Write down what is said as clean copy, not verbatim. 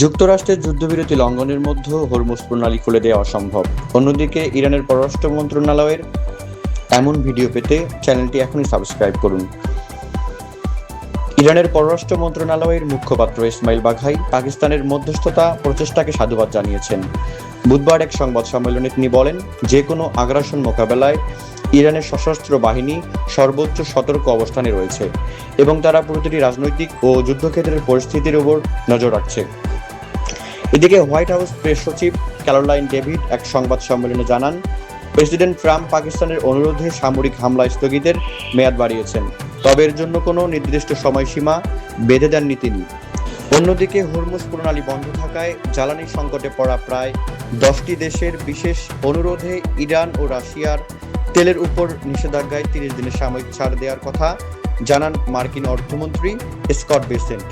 যুক্তরাষ্ট্রের যুদ্ধবিরতি লঙ্ঘনের মধ্যেও হরমুজ প্রণালী খুলে দেওয়া অসম্ভব। অন্যদিকে ইরানের পররাষ্ট্র মন্ত্রণালয়ের এমন ভিডিও পেতে চ্যানেলটি এখনই সাবস্ক্রাইব করুন। ইরানের পররাষ্ট্র মন্ত্রণালয়ের মুখপাত্র ইসমাইল বাঘাই পাকিস্তানের মধ্যস্থতা প্রচেষ্টাকে সাধুবাদ জানিয়েছেন। বুধবার এক সংবাদ সম্মেলনে তিনি বলেন, যে কোনো আগ্রাসন মোকাবেলায় ইরানের সশস্ত্র বাহিনী সর্বোচ্চ সতর্ক অবস্থানে রয়েছে এবং তারা প্রতিটি রাজনৈতিক ও যুদ্ধক্ষেত্রের পরিস্থিতির উপর নজর রাখছে। এদিকে হোয়াইট হাউস প্রেস সচিব ক্যারোলাইন ডেভিড এক সংবাদ সম্মেলনে জানান, প্রেসিডেন্ট ট্রাম্প পাকিস্তানের অনুরোধে সামরিক হামলা স্থগিতের মেয়াদ বাড়িয়েছেন, তবে এর জন্য কোনো নির্দিষ্ট সময়সীমা বেঁধে দেননি তিনি। অন্যদিকে হরমুজ প্রণালী বন্ধ থাকায় জ্বালানি সংকটে পড়া প্রায় 10টি দেশের বিশেষ অনুরোধে ইরান ও রাশিয়ার তেলের উপর নিষেধাজ্ঞায় 30 দিনের সাময়িক ছাড় দেওয়ার কথা জানান মার্কিন অর্থমন্ত্রী স্কট বেসেন্ট।